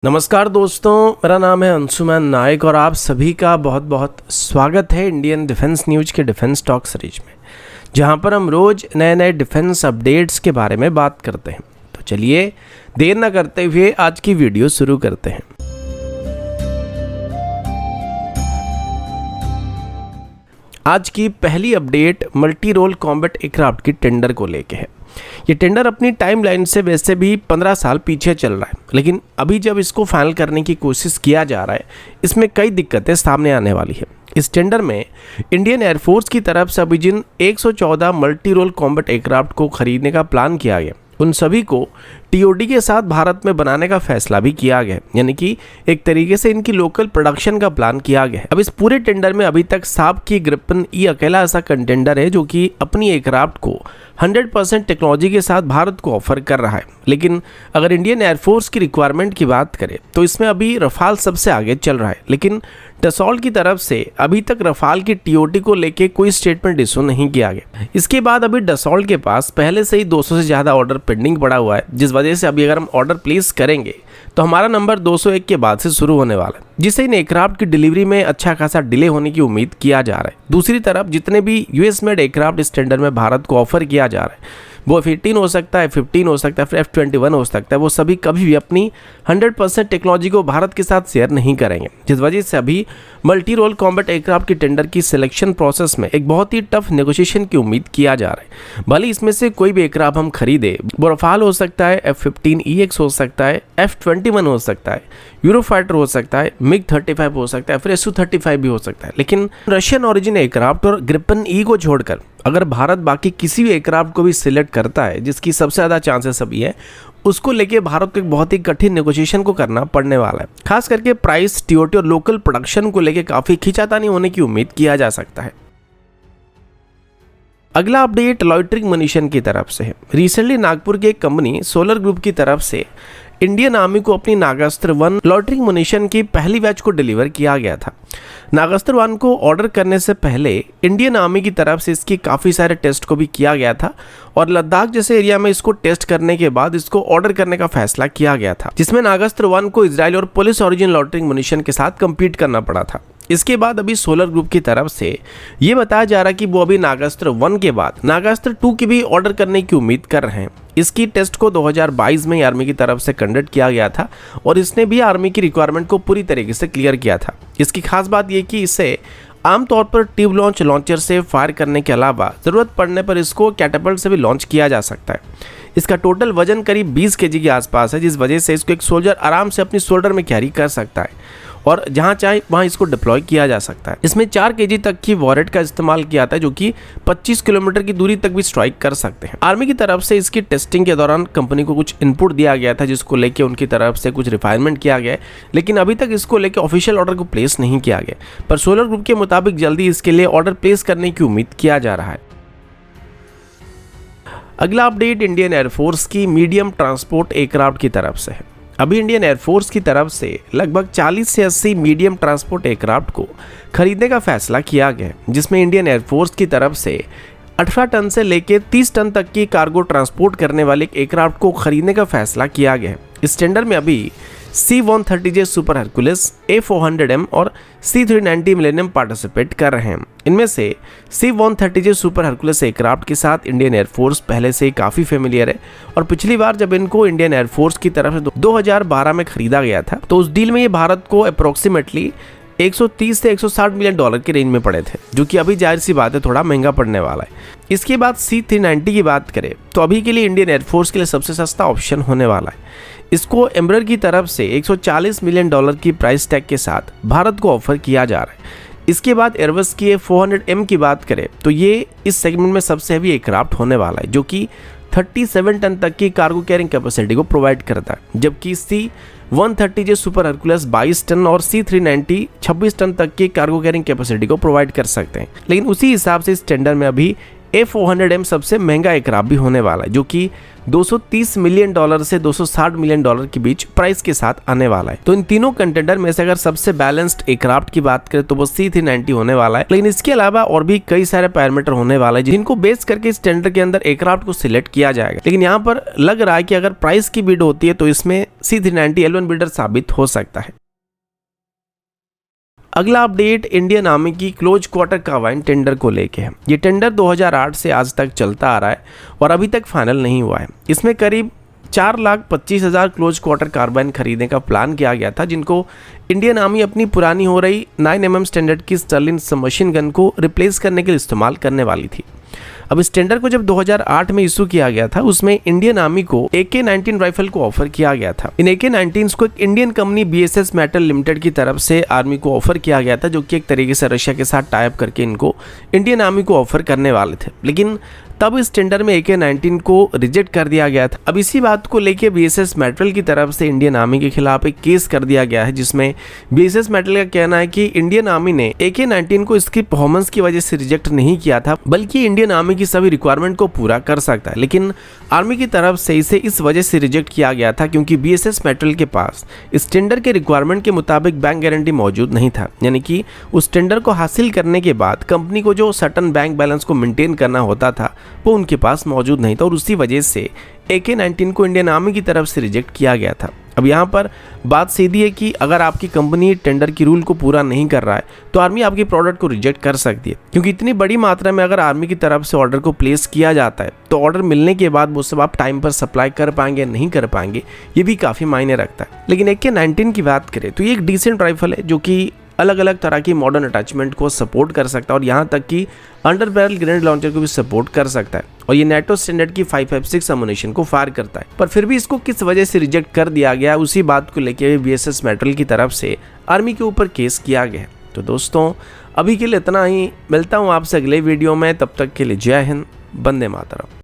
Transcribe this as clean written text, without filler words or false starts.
नमस्कार दोस्तों, मेरा नाम है अंशुमन नायक और आप सभी का बहुत बहुत स्वागत है इंडियन डिफेंस न्यूज के डिफेंस टॉक सीरीज में, जहां पर हम रोज नए नए डिफेंस अपडेट्स के बारे में बात करते हैं। तो चलिए देर न करते हुए आज की वीडियो शुरू करते हैं। आज की पहली update multi role combat aircraft की टेंडर को लेके है। ये टेंडर अपनी टाइमलाइन से वैसे भी 15 साल पीछे चल रहा है, लेकिन अभी जब इसको फाइनल करने की कोशिश किया जा रहा है, इसमें कई दिक्कतें सामने आने वाली है। इस टेंडर में इंडियन एयरफोर्स की तरफ से अभी जिन 114 मल्टी रोल कॉम्बैट एयरक्राफ्ट को खरीदने का प्लान किया गया, उन सभी को टीओडी के साथ भारत में बनाने का फैसला भी किया गया, यानी कि एक तरीके से इनकी लोकल प्रोडक्शन का प्लान किया गया है। अब इस पूरे टेंडर में अभी तक साब की ग्रिपन ई अकेला ऐसा कंटेंडर है जो कि अपनी एयरक्राफ्ट को 100% टेक्नोलॉजी के साथ भारत को ऑफर कर रहा है। लेकिन अगर इंडियन एयरफोर्स की रिक्वायरमेंट की बात करें तो इसमें अभी रफाल सबसे आगे चल रहा है, लेकिन डसॉल्ट की तरफ से अभी तक रफाल की टीओटी को लेके कोई स्टेटमेंट इशू नहीं किया गया। इसके बाद अभी डसॉल्ट के पास पहले से ही 200 से ज़्यादा ऑर्डर पेंडिंग पड़ा हुआ है, जिस वजह से अभी अगर हम ऑर्डर प्लेस करेंगे तो हमारा नंबर 201 के बाद से शुरू होने वाला है, जिससे इन एयरक्राफ्ट की डिलीवरी में अच्छा खासा डिले होने की उम्मीद किया जा रहा है। दूसरी तरफ जितने भी यूएस मेड एयरक्राफ्ट इस टेंडर में भारत को ऑफर किया जा रहा है, वो F-18 हो सकता है, F-15 हो सकता है, फिर F-21 हो सकता है, वो सभी कभी भी अपनी 100% टेक्नोलॉजी को भारत के साथ शेयर नहीं करेंगे, जिस वजह से अभी मल्टी रोल कॉम्बैट एयरक्राफ्ट की टेंडर की सिलेक्शन प्रोसेस में एक बहुत ही टफ नेगोशिएशन की उम्मीद किया जा रहा है। भले इसमें से कोई भी एयरक्राफ्ट हम खरीदे, वो रफाल हो सकता है, F-15EX हो सकता है, F-21 हो सकता है, यूरोफाइटर हो सकता है, MiG-35 हो सकता है, फिर Su-35 भी हो सकता है, लेकिन रशियन ओरिजिन एयरक्राफ्ट और ग्रिपन ई को छोड़कर अगर भारत बाकी किसी भी एयरक्राफ्ट को भी सिलेक्ट करता है, जिसकी सबसे ज़्यादा चांसेस अभी है, उसको लेके भारत को एक बहुत ही कठिन नेगोशिएशन को करना पड़ने वाला है। खास करके प्राइस, टीओटी और लोकल प्रोडक्शन को लेके काफ़ी खींचातानी होने की उम्मीद किया जा सकता है। अगला अपडेट लॉयटरिंग मुनिशन की तरफ से है। रिसेंटली नागपुर की एक कंपनी सोलर ग्रुप की तरफ से इंडियन आर्मी को अपनी नागास्त्र 1 लॉयटरिंग मुनिशन की पहली बैच को डिलीवर किया गया था। नागास्त्र 1 को ऑर्डर करने से पहले इंडियन आर्मी की तरफ से इसकी काफ़ी सारे टेस्ट को भी किया गया था और लद्दाख जैसे एरिया में इसको टेस्ट करने के बाद इसको ऑर्डर करने का फैसला किया गया था, जिसमें नागास्त्र 1 को इजराइल और पुलिस ओरिजिन लॉयटरिंग मुनिशन के साथ कम्पीट करना पड़ा था। इसके बाद अभी सोलर ग्रुप की तरफ से ये बताया जा रहा है कि वो अभी नागास्त्र 1 के बाद नागास्त्र 2 की भी ऑर्डर करने की उम्मीद कर रहे हैं। इसकी टेस्ट को 2022 में आर्मी की तरफ से कंडक्ट किया गया था और इसने भी आर्मी की रिक्वायरमेंट को पूरी तरीके से क्लियर किया था। इसकी खास बात यह कि इसे आमतौर पर ट्यूब लॉन्चर से फायर करने के अलावा ज़रूरत पड़ने पर इसको कैटापल्ट से भी लॉन्च किया जा सकता है। इसका टोटल वजन करीब 20 kg के आसपास है, जिस वजह से इसको एक सोल्जर आराम से अपनी शोल्डर में कैरी कर सकता है और जहां चाहे वहां इसको डिप्लॉय किया जा सकता है। इसमें 4 kg तक की वॉरेट का इस्तेमाल किया जाता है, जो कि 25 किलोमीटर की दूरी तक भी स्ट्राइक कर सकते हैं। आर्मी की तरफ से इसकी टेस्टिंग के दौरान कंपनी को कुछ इनपुट दिया गया था, जिसको लेके उनकी तरफ से कुछ रिफाइनमेंट किया गया है, लेकिन अभी तक इसको लेके ऑफिशियल ऑर्डर को प्लेस नहीं किया गया। पर सोलर ग्रुप के मुताबिक जल्दी इसके लिए ऑर्डर प्लेस करने की उम्मीद किया जा रहा है। अगला अपडेट इंडियन एयरफोर्स की मीडियम ट्रांसपोर्ट एयरक्राफ्ट की तरफ से है। अभी इंडियन एयरफोर्स की तरफ से लगभग 40 से 80 मीडियम ट्रांसपोर्ट एयरक्राफ्ट को खरीदने का फैसला किया गया है, जिसमें इंडियन एयरफोर्स की तरफ से 18 टन से लेकर 30 टन तक की कार्गो ट्रांसपोर्ट करने वाले एयरक्राफ्ट को खरीदने का फैसला किया गया है। इस टेंडर में अभी C-130J सुपर हरकुलस, A-400M और C-390 मिलेनियम पार्टिसिपेट कर रहे हैं। इनमें से C-130J सुपर हरकुलस एयरक्राफ्ट के साथ इंडियन एयरफोर्स पहले से ही काफ़ी फेमिलियर है और पिछली बार जब इनको इंडियन एयरफोर्स की तरफ से 2012 में खरीदा गया था, तो उस डील में ये भारत को अप्रोक्सीमेटली 130 से 160 मिलियन डॉलर की रेंज में पड़े थे, जो कि अभी जाहिर सी बात है थोड़ा महंगा पड़ने वाला है। इसके बाद C-390 की बात करें तो अभी के लिए इंडियन एयरफोर्स के लिए सबसे सस्ता ऑप्शन होने वाला है। इसको एम्ब्रर की तरफ से 140 मिलियन डॉलर की प्राइस टैग के साथ भारत को ऑफर किया जा रहा है। इसके बाद एयरबस की A-400M की बात करें तो ये इस सेगमेंट में सबसे हैवी एयरक्राफ्ट होने वाला है, जो कि 37 टन तक की कार्गो कैरिंग कैपेसिटी को प्रोवाइड करता है, जबकि C-130J सुपर हरकुलस 22 टन और C-390 26 टन तक की कार्गो कैरिंग कैपेसिटी को प्रोवाइड कर सकते हैं। लेकिन उसी हिसाब से इस टेंडर में अभी A400M सबसे महंगा एयरक्राफ्ट भी होने वाला है, जो कि $230 मिलियन से $260 मिलियन के बीच प्राइस के साथ आने वाला है। तो इन तीनों कंटेंडर में से अगर सबसे बैलेंस्ड एयरक्राफ्ट की बात करें तो वो C390 होने वाला है, लेकिन इसके अलावा और भी कई सारे पैरामीटर होने वाले हैं जिनको बेस करके इस टेंडर के अंदर एयरक्राफ्ट को सिलेक्ट किया जाएगा। लेकिन यहाँ पर लग रहा है कि अगर प्राइस की बिड होती है तो इसमें C390 L1 बिल्डर साबित हो सकता है। अगला अपडेट इंडियन आर्मी की क्लोज क्वार्टर कार्बाइन टेंडर को लेके है। ये टेंडर 2008 से आज तक चलता आ रहा है और अभी तक फाइनल नहीं हुआ है। इसमें करीब 4,25,000 क्लोज क्वार्टर कार्बाइन खरीदने का प्लान किया गया था, जिनको इंडियन आर्मी अपनी पुरानी हो रही 9mm स्टैंडर्ड की स्टर्लिन सबमशीन गन को रिप्लेस करने के लिए इस्तेमाल करने वाली थी। अब इस टेंडर को जब 2008 में इशू किया गया था, उसमें इंडियन आर्मी को AK-19 राइफल को ऑफर किया गया था। इन AK-19 को एक Indian company BSS metal limited की तरफ से आर्मी को ऑफर किया गया था, जो कि एक तरीके से रशिया के साथ टाई अप करके इनको इंडियन आर्मी को ऑफर करने वाले थे। लेकिन तब इस टेंडर में AK-19 को रिजेक्ट कर दिया गया था। अब इसी बात को लेके BSS मेटल की तरफ से इंडियन आर्मी के खिलाफ एक केस कर दिया गया है, जिसमें BSS मेटल का कहना है कि इंडियन आर्मी ने AK-19 को इसकी परफॉर्मेंस की वजह से रिजेक्ट नहीं किया था, बल्कि इंडियन आर्मी की सभी रिक्वायरमेंट को पूरा कर सकता है। लेकिन आर्मी की तरफ से इसे इस वजह से रिजेक्ट किया गया था क्योंकि BSS मेटल के पास इस टेंडर के रिक्वायरमेंट के मुताबिक बैंक गारंटी मौजूद नहीं था। यानी कि उस टेंडर को हासिल करने के बाद कंपनी को जो सर्टन बैंक बैलेंस को मेंटेन करना होता था वो उनके पास मौजूद नहीं था, और उसी वजह से AK-19 को इंडियन आर्मी की तरफ से रिजेक्ट किया गया था। अब यहाँ पर बात सीधी है कि अगर आपकी कंपनी टेंडर की रूल को पूरा नहीं कर रहा है तो आर्मी आपकी प्रोडक्ट को रिजेक्ट कर सकती है, क्योंकि इतनी बड़ी मात्रा में अगर आर्मी की तरफ से ऑर्डर को प्लेस किया जाता है तो ऑर्डर मिलने के बाद वो सब आप टाइम पर सप्लाई कर पाएंगे नहीं कर पाएंगे, ये भी काफ़ी मायने रखता है। लेकिन AK-19 की बात करें तो ये एक डिसेंट राइफल है जो कि अलग अलग तरह की मॉडर्न अटैचमेंट को सपोर्ट कर सकता है और यहाँ तक कि अंडर बैरल ग्रेनेड लॉन्चर को भी सपोर्ट कर सकता है, और ये NATO स्टैंडर्ड की 5.56 अम्यूनिशन को फायर करता है। पर फिर भी इसको किस वजह से रिजेक्ट कर दिया गया, उसी बात को लेके BSS मेटल की तरफ से आर्मी के ऊपर केस किया गया है। तो दोस्तों अभी के लिए इतना ही, मिलता हूँ आपसे अगले वीडियो में, तब तक के लिए जय हिंद, वंदे मातरम।